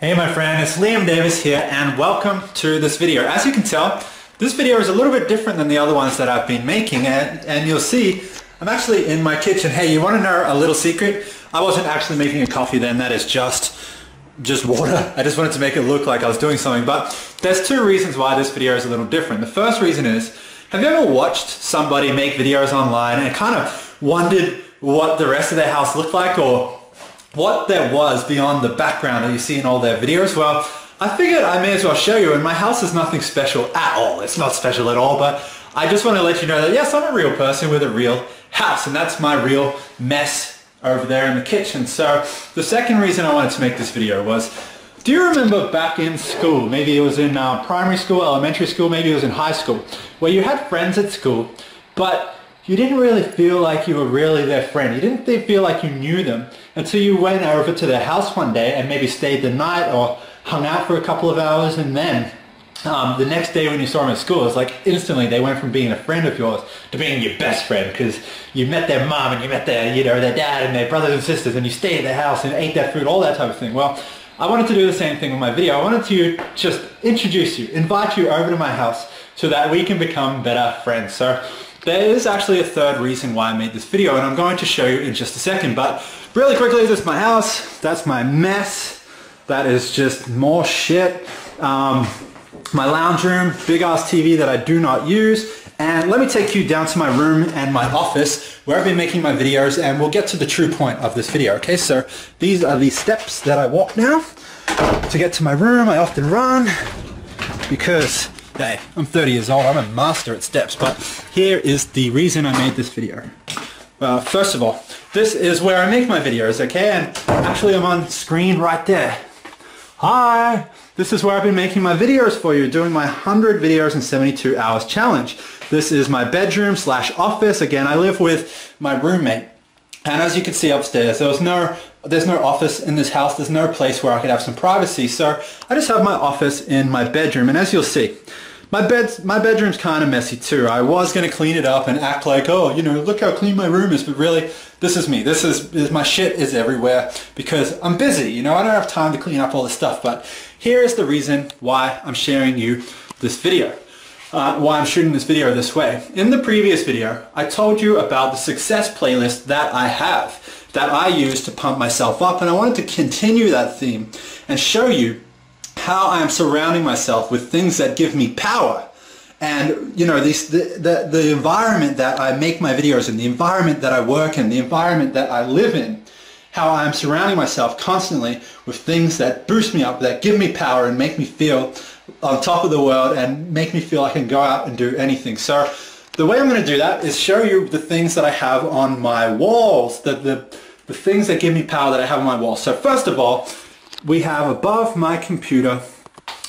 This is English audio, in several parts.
Hey my friend, it's Liam Davis here and welcome to this video. As you can tell, this video is a little bit different than the other ones that I've been making and you'll see I'm actually in my kitchen. Hey, you want to know a little secret? I wasn't actually making a coffee then, that is just water. I just wanted to make it look like I was doing something, but there's two reasons why this video is a little different. The first reason is, have you ever watched somebody make videos online and kind of wondered what the rest of their house looked like or what there was beyond the background that you see in all their videos? Well, I figured I may as well show you, and my house is nothing special at all. It's not special at all, but I just want to let you know that yes, I'm a real person with a real house, and that's my real mess over there in the kitchen. So the second reason I wanted to make this video was, do you remember back in school, maybe it was in primary school, elementary school, maybe it was in high school, where you had friends at school, but you didn't really feel like you were really their friend. You didn't feel like you knew them until you went over to their house one day and maybe stayed the night or hung out for a couple of hours, and then the next day when you saw them at school, it's like instantly they went from being a friend of yours to being your best friend because you met their mom and you met their, their dad and their brothers and sisters, and you stayed at their house and ate their food, all that type of thing. Well, I wanted to do the same thing with my video. I wanted to just introduce you, invite you over to my house so that we can become better friends. So there is actually a third reason why I made this video, and I'm going to show you in just a second. But really quickly, this is my house. That's my mess. That is just more shit. My lounge room, big ass TV that I do not use. And let me take you down to my room and my office where I've been making my videos, and we'll get to the true point of this video. Okay, so these are the steps that I walk now to get to my room. I often run because, hey, I'm 30 years old, I'm a master at steps, but here is the reason I made this video. First of all, this is where I make my videos, okay, and actually I'm on screen right there. Hi! This is where I've been making my videos for you, doing my 100 videos in 72 hours challenge. This is my bedroom slash office. Again, I live with my roommate, and as you can see upstairs, there's no office in this house. There's no place where I could have some privacy, so I just have my office in my bedroom. And as you'll see, my bedroom's kind of messy too. I was going to clean it up and act like, oh, look how clean my room is, but really, this is me. This is my shit is everywhere because I'm busy. I don't have time to clean up all this stuff. But here is the reason why I'm sharing you this video. Why I'm shooting this video this way. In the previous video, I told you about the success playlist that I have, that I use to pump myself up, and I wanted to continue that theme and show you how I am surrounding myself with things that give me power. And the environment that I make my videos in, the environment that I work in, the environment that I live in, how I'm surrounding myself constantly with things that boost me up, that give me power and make me feel on top of the world and make me feel I can go out and do anything. So the way I'm going to do that is show you the things that I have on my walls, the things that give me power that I have on my walls. So first of all, we have above my computer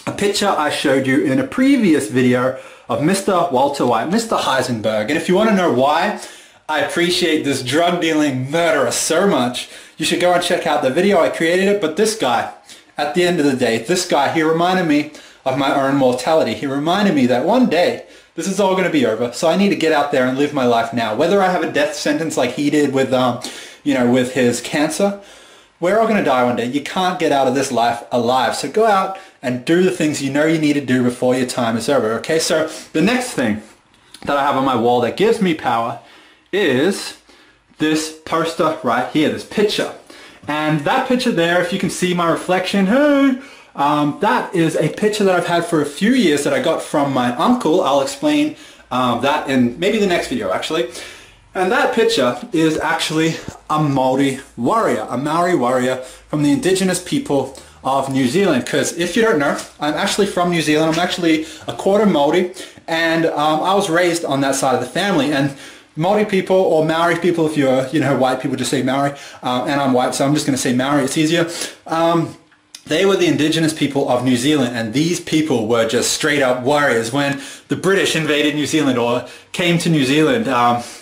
a picture I showed you in a previous video of Mr. Walter White, Mr. Heisenberg. And if you want to know why I appreciate this drug-dealing murderer so much, you should go and check out the video. I created it, but this guy, at the end of the day, this guy, he reminded me of my own mortality. He reminded me that one day, this is all going to be over, so I need to get out there and live my life now. Whether I have a death sentence like he did with, with his cancer, we're all going to die one day. You can't get out of this life alive. So go out and do the things you know you need to do before your time is over, okay? So the next thing that I have on my wall that gives me power is this poster right here, this picture. And that picture there, if you can see my reflection, hey, that is a picture that I've had for a few years that I got from my uncle. I'll explain that in maybe the next video, actually. And that picture is actually a Maori warrior from the indigenous people of New Zealand. Because if you don't know, I'm actually from New Zealand. I'm actually a quarter Maori, and I was raised on that side of the family. And Maori people, or Maori people, if you're, white people just say Maori, and I'm white, so I'm just going to say Maori, it's easier. They were the indigenous people of New Zealand, and these people were just straight up warriors. When the British invaded New Zealand or came to New Zealand,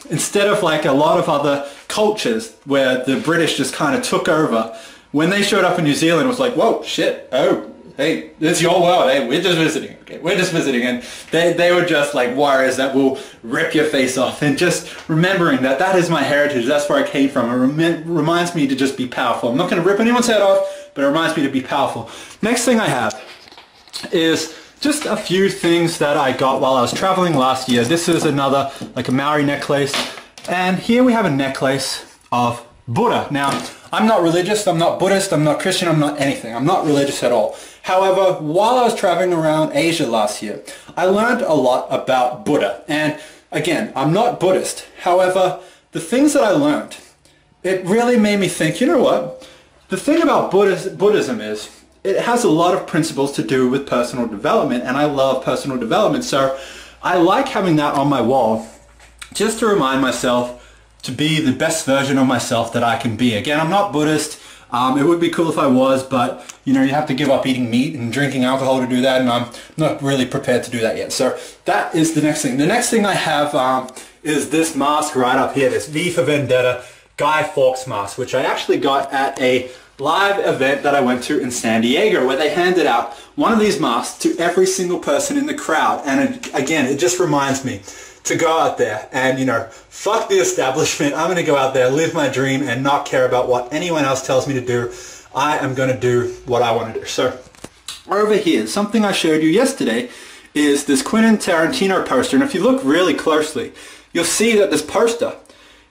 instead of like a lot of other cultures where the British just kind of took over, when they showed up in New Zealand, it was like, whoa, shit, oh, hey, it's your world, hey, we're just visiting, okay, we're just visiting. And they were just like warriors that will rip your face off. And just remembering that that is my heritage, that's where I came from. It reminds me to just be powerful. I'm not going to rip anyone's head off, but it reminds me to be powerful. Next thing I have is just a few things that I got while I was traveling last year. This is another, like a Maori necklace. And here we have a necklace of Buddha. Now, I'm not religious, I'm not Buddhist, I'm not Christian, I'm not anything. I'm not religious at all. However, while I was traveling around Asia last year, I learned a lot about Buddha. And again, I'm not Buddhist. However, the things that I learned, it really made me think, you know what? The thing about Buddhism is, it has a lot of principles to do with personal development, and I love personal development. So I like having that on my wall just to remind myself to be the best version of myself that I can be. Again, I'm not Buddhist. It would be cool if I was, but you know, you have to give up eating meat and drinking alcohol to do that, and I'm not really prepared to do that yet. So that is the next thing. The next thing I have is this mask right up here, this V for Vendetta Guy Fawkes mask, which I actually got at a live event that I went to in San Diego, where they handed out one of these masks to every single person in the crowd. And again, it just reminds me to go out there and, you know, fuck the establishment. I'm going to go out there, live my dream, and not care about what anyone else tells me to do. I am going to do what I want to do. So over here, something I showed you yesterday is this Quentin Tarantino poster. And if you look really closely, you'll see that this poster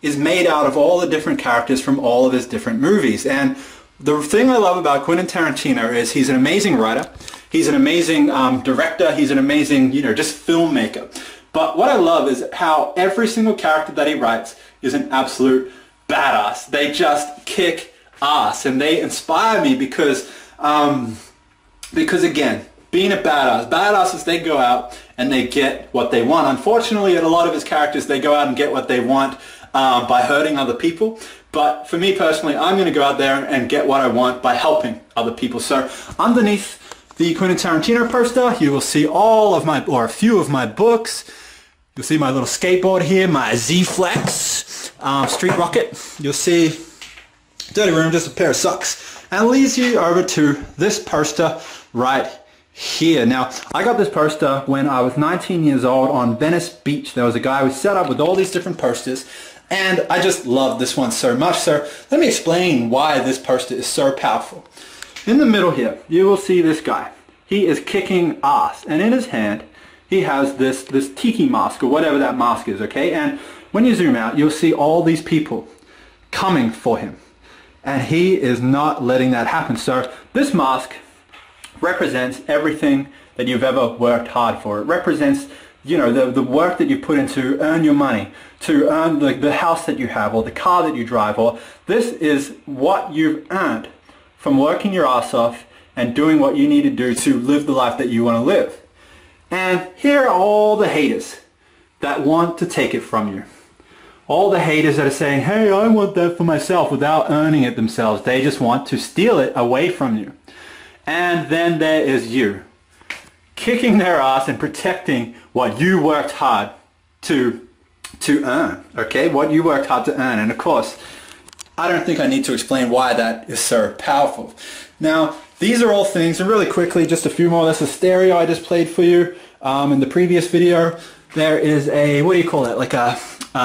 is made out of all the different characters from all of his different movies. And the thing I love about Quentin Tarantino is he's an amazing writer, he's an amazing director, he's an amazing, you know, just filmmaker. But what I love is how every single character that he writes is an absolute badass. They just kick ass, and they inspire me because again, being a badasses, they go out and they get what they want. Unfortunately, in a lot of his characters, they go out and get what they want by hurting other people. But for me personally, I'm going to go out there and get what I want by helping other people. So underneath the Quentin Tarantino poster, you will see all of my, or a few of my books. You'll see my little skateboard here, my Z-Flex, Street Rocket. You'll see Dirty Room, just a pair of socks. And it leads you over to this poster right here. Now, I got this poster when I was 19 years old on Venice Beach. There was a guy who set up with all these different posters, and I just love this one so much. So let me explain why this poster is so powerful. In the middle here, you will see this guy. He is kicking ass, and in his hand, he has this tiki mask, or whatever that mask is, okay? And when you zoom out, you'll see all these people coming for him, and he is not letting that happen. So this mask represents everything that you've ever worked hard for. It represents, you know, the work that you put in to earn your money, to earn the house that you have, or the car that you drive, or this is what you've earned from working your ass off and doing what you need to do to live the life that you want to live. And here are all the haters that want to take it from you. All the haters that are saying, hey, I want that for myself, without earning it themselves. They just want to steal it away from you. And then there is you, kicking their ass and protecting what you worked hard to earn, okay? What you worked hard to earn. And of course, I don't think I need to explain why that is so powerful. Now, these are all things, and really quickly, just a few more. That's a stereo I just played for you in the previous video. There is a, what do you call it, like a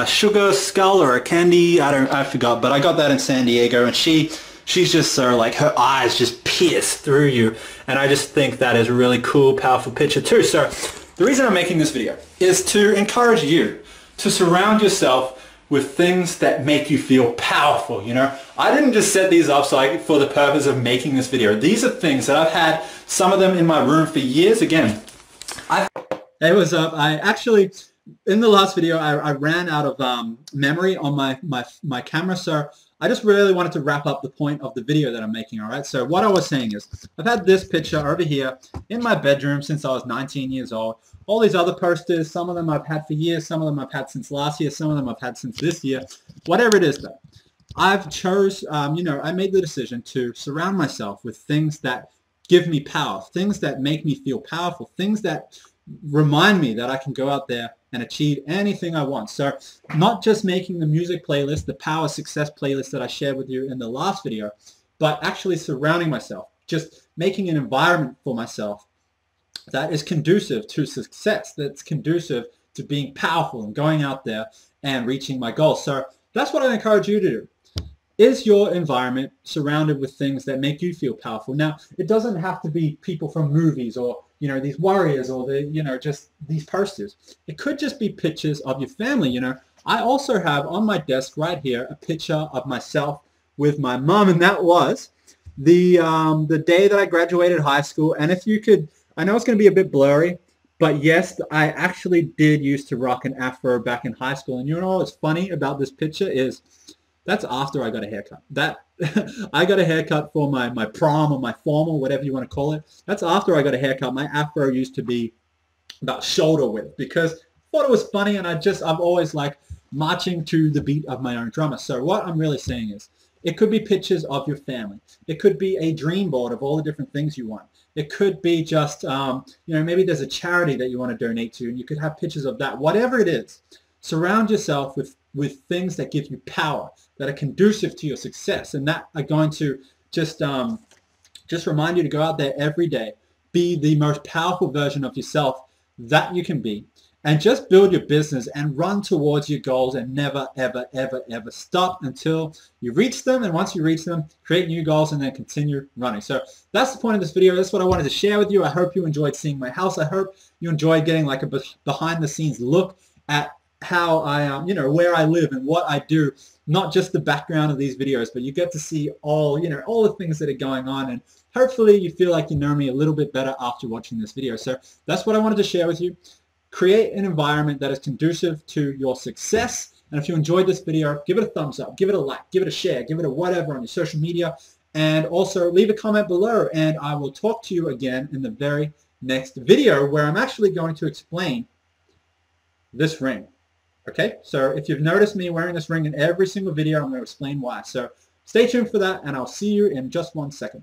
sugar skull or a candy, I forgot, but I got that in San Diego, and she's just so, like, her eyes just pierce through you, and I just think that is a really cool, powerful picture too. So the reason I'm making this video is to encourage you to surround yourself with things that make you feel powerful, you know. I didn't just set these up for the purpose of making this video. These are things that I've had, some of them in my room for years. Again, I actually, in the last video, I ran out of memory on my camera, so I just really wanted to wrap up the point of the video that I'm making, all right? So what I was saying is, I've had this picture over here in my bedroom since I was 19 years old. All these other posters, some of them I've had for years, some of them I've had since last year, some of them I've had since this year. Whatever it is, though, I've chose, you know, I made the decision to surround myself with things that give me power, things that make me feel powerful, things that remind me that I can go out there and achieve anything I want. So not just making the music playlist, the power success playlist that I shared with you in the last video, but actually surrounding myself, just making an environment for myself that is conducive to success, that's conducive to being powerful and going out there and reaching my goals. So that's what I encourage you to do. is your environment surrounded with things that make you feel powerful? Now, it doesn't have to be people from movies or, you know, these warriors or the, you know, just these posters. It could just be pictures of your family, you know. I also have on my desk right here a picture of myself with my mom, and that was the day that I graduated high school. And if you could, I know it's going to be a bit blurry, but yes, I actually did used to rock an afro back in high school. And you know what's funny about this picture is that's after I got a haircut. That I got a haircut for my prom or my formal, whatever you want to call it. That's after I got a haircut. My afro used to be about shoulder width because I thought it was funny, and I've always like marching to the beat of my own drummer. So what I'm really saying is it could be pictures of your family. It could be a dream board of all the different things you want. It could be just, you know, maybe there's a charity that you want to donate to, and you could have pictures of that. Whatever it is, surround yourself with things that give you power, that are conducive to your success, and that are going to just remind you to go out there every day, be the most powerful version of yourself that you can be, and just build your business and run towards your goals and never, ever, ever, ever stop until you reach them. And once you reach them, create new goals and then continue running. So that's the point of this video. That's what I wanted to share with you. I hope you enjoyed seeing my house. I hope you enjoyed getting like a behind the scenes look at how I, you know, where I live and what I do, not just the background of these videos, but you get to see all, you know, all the things that are going on. And hopefully you feel like you know me a little bit better after watching this video. So that's what I wanted to share with you. Create an environment that is conducive to your success. And if you enjoyed this video, give it a thumbs up, give it a like, give it a share, give it a whatever on your social media. And also leave a comment below, and I will talk to you again in the very next video where I'm actually going to explain this ring. Okay, so if you've noticed me wearing this ring in every single video, I'm going to explain why. So stay tuned for that, and I'll see you in just 1 second.